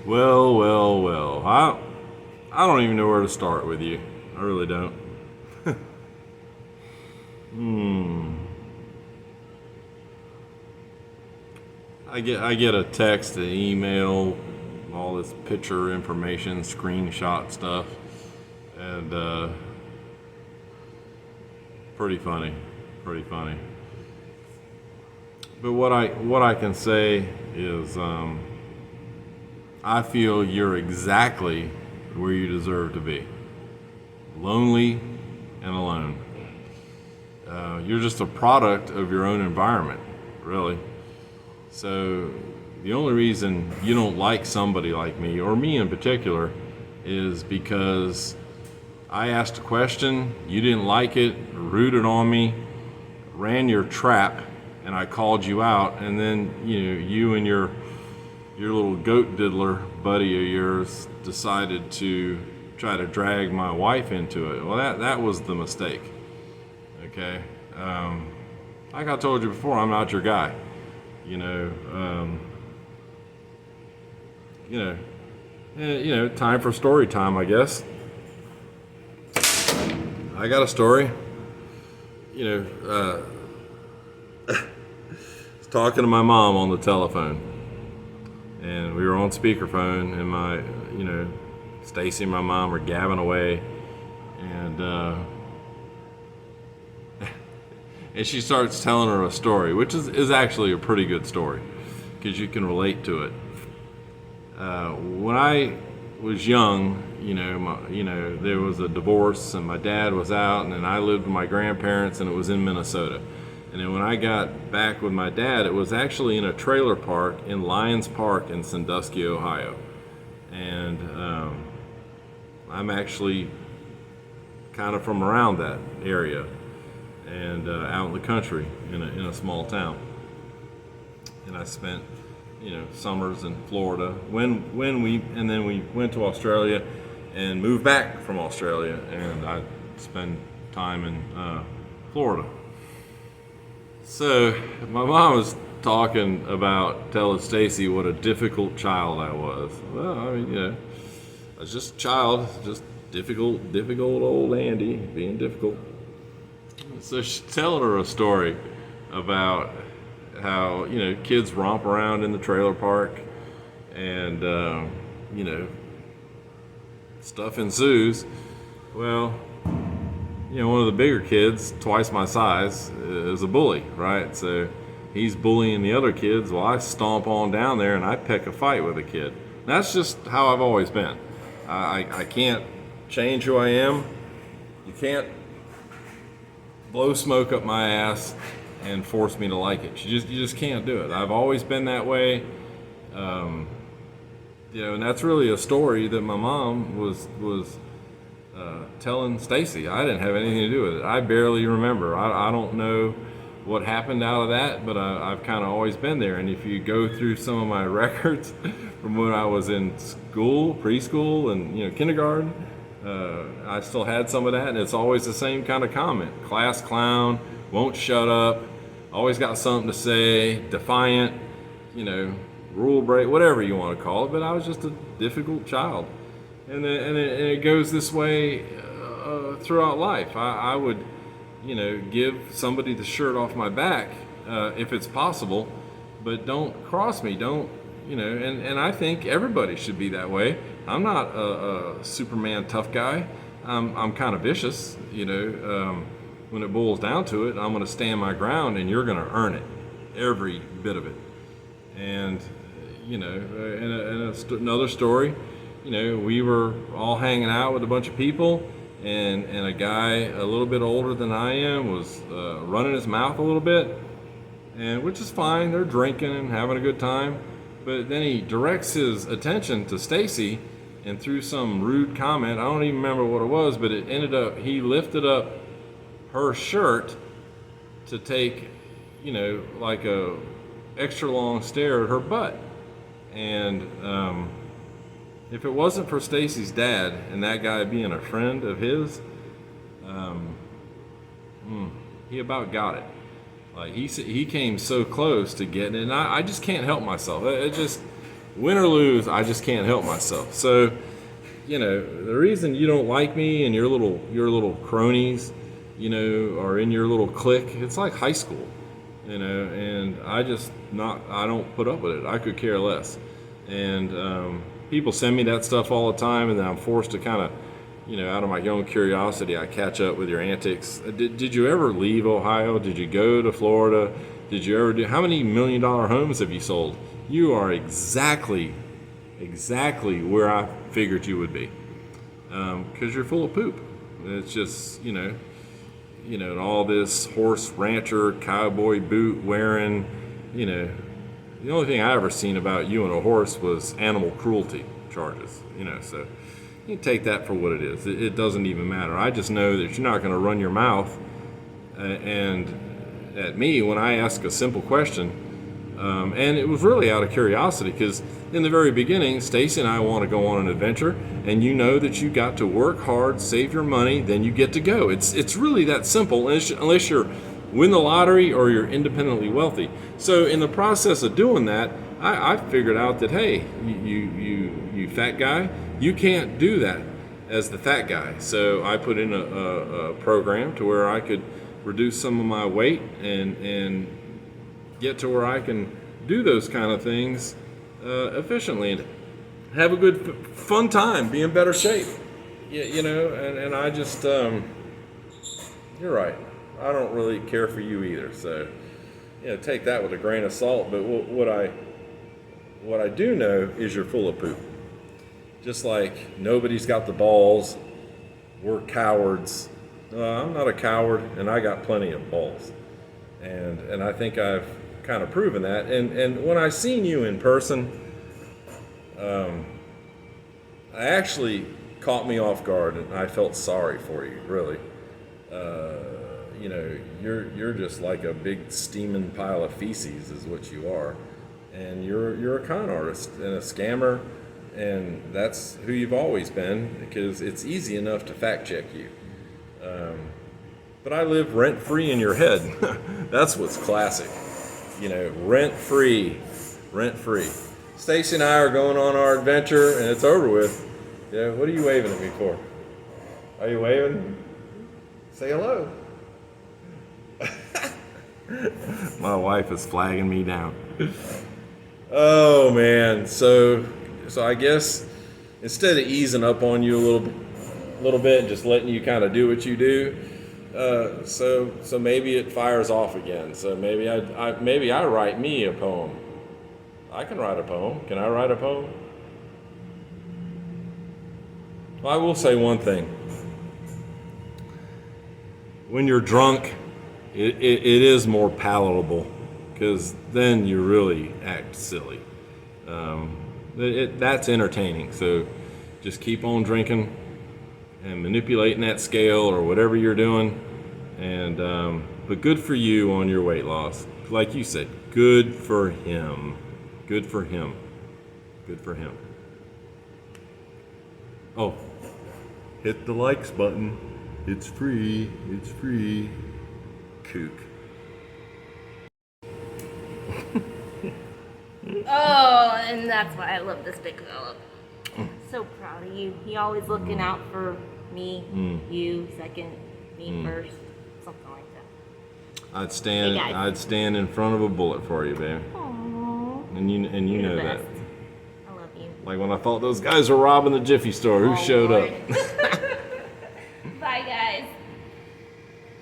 Well. I don't even know where to start with you. I really don't. Hmm. I get a text, an email, all this picture information, screenshot stuff, and pretty funny, pretty funny. But what I can say is, I feel you're exactly where you deserve to be, lonely and alone. You're just a product of your own environment, really. So the only reason you don't like somebody like me, or me in particular, is because I asked a question, you didn't like it, rooted on me, ran your trap, and I called you out, and then you and your little goat diddler buddy of yours decided to try to drag my wife into it. Well, that was the mistake. Okay, like I told you before, I'm not your guy. You know, you know, time for story time, I guess. I got a story. You know, I was talking to my mom on the telephone, and we were on speakerphone, and Stacy and my mom were gabbing away, and and she starts telling her a story, which is actually a pretty good story, because you can relate to it. When I was young, there was a divorce, and my dad was out, and then I lived with my grandparents, and it was in Minnesota. And then when I got back with my dad, it was actually in a trailer park in Lions Park in Sandusky, Ohio. And I'm actually kind of from around that area, and out in the country in a small town. And I spent summers in Florida when we went to Australia and moved back from Australia, and I spent time in Florida. So my mom was talking about telling Stacy what a difficult child I was. Well, I mean, I was just a child, just difficult old Andy being difficult. So she's telling her a story about how kids romp around in the trailer park, and stuff ensues. Well, one of the bigger kids, twice my size, is a bully, right? So he's bullying the other kids. Well, I stomp on down there and I pick a fight with a kid. That's just how I've always been. I can't change who I am. You can't blow smoke up my ass and force me to like it. You just can't do it. I've always been that way. And that's really a story that my mom was telling Stacy. I didn't have anything to do with it. I barely remember. I don't know what happened out of that, but I've kind of always been there. And if you go through some of my records from when I was in school, preschool, and kindergarten, I still had some of that, and it's always the same kind of comment: class clown, won't shut up, always got something to say, defiant, rule break, whatever you want to call it. But I was just a difficult child, and it goes this way throughout life. I would, give somebody the shirt off my back if it's possible, but don't cross me. Don't, and I think everybody should be that way. I'm not a Superman tough guy. I'm kind of vicious, when it boils down to it. I'm going to stand my ground, and you're going to earn it, every bit of it. And another story, we were all hanging out with a bunch of people, and a guy a little bit older than I am was running his mouth a little bit, and which is fine. They're drinking and having a good time, but then he directs his attention to Stacy, and through some rude comment, I don't even remember what it was, but it ended up he lifted up her shirt to take, like a extra long stare at her butt. And if it wasn't for Stacy's dad and that guy being a friend of his, he about got it. Like he came so close to getting it, and I just can't help myself. It just, win or lose, I just can't help myself. So, the reason you don't like me and your little cronies, are in your little clique, it's like high school, and I don't put up with it. I could care less. And people send me that stuff all the time, and then I'm forced to kind of, out of my own curiosity, I catch up with your antics. Did you ever leave Ohio? Did you go to Florida? Did you ever how many $1 million homes have you sold? You are exactly where I figured you would be. Because you're full of poop. It's just, and all this horse rancher, cowboy boot wearing, the only thing I ever seen about you and a horse was animal cruelty charges, so you can take that for what it is. It doesn't even matter. I just know that you're not going to run your mouth and at me when I ask a simple question. And it was really out of curiosity because in the very beginning, Stacy and I want to go on an adventure, and you know that you got to work hard, save your money, then you get to go. It's really that simple, unless you're win the lottery or you're independently wealthy. So in the process of doing that, I figured out that, hey, you fat guy, you can't do that as the fat guy. So I put in a program to where I could reduce some of my weight and get to where I can do those kind of things efficiently and have a good fun time, be in better shape. And I just, you're right. I don't really care for you either. So, take that with a grain of salt. But what I do know is you're full of poop. Just like nobody's got the balls. We're cowards. I'm not a coward, and I got plenty of balls. And I think I've kind of proven that. And when I seen you in person, I actually caught me off guard, and I felt sorry for you, really. You're just like a big steaming pile of feces is what you are. And you're a con artist and a scammer, and that's who you've always been because it's easy enough to fact check you. But I live rent free in your head. That's what's classic. Rent free. Stacy and I are going on our adventure, and it's over with. What are you waving at me for? Are you waving? Say hello. My wife is flagging me down. Oh man, so I guess instead of easing up on you a little bit and just letting you kind of do what you do, so maybe it fires off again. So maybe I write me a poem. I can write a poem. Can I write a poem? Well, I will say one thing. When you're drunk, it is more palatable because then you really act silly. That's entertaining. So just keep on drinking and manipulating that scale or whatever you're doing. And but good for you on your weight loss. Like you said, good for him. Good for him. Good for him. Oh, hit the likes button. It's free. It's free. Kook. Oh, and that's why I love this big fella. So proud of you. He always looking out for me, you second, me first, something like that. I'd stand in front of a bullet for you, babe. Aww. And you know that. I love you. Like when I thought those guys were robbing the Jiffy store, who showed Lord. up? Bye, guys.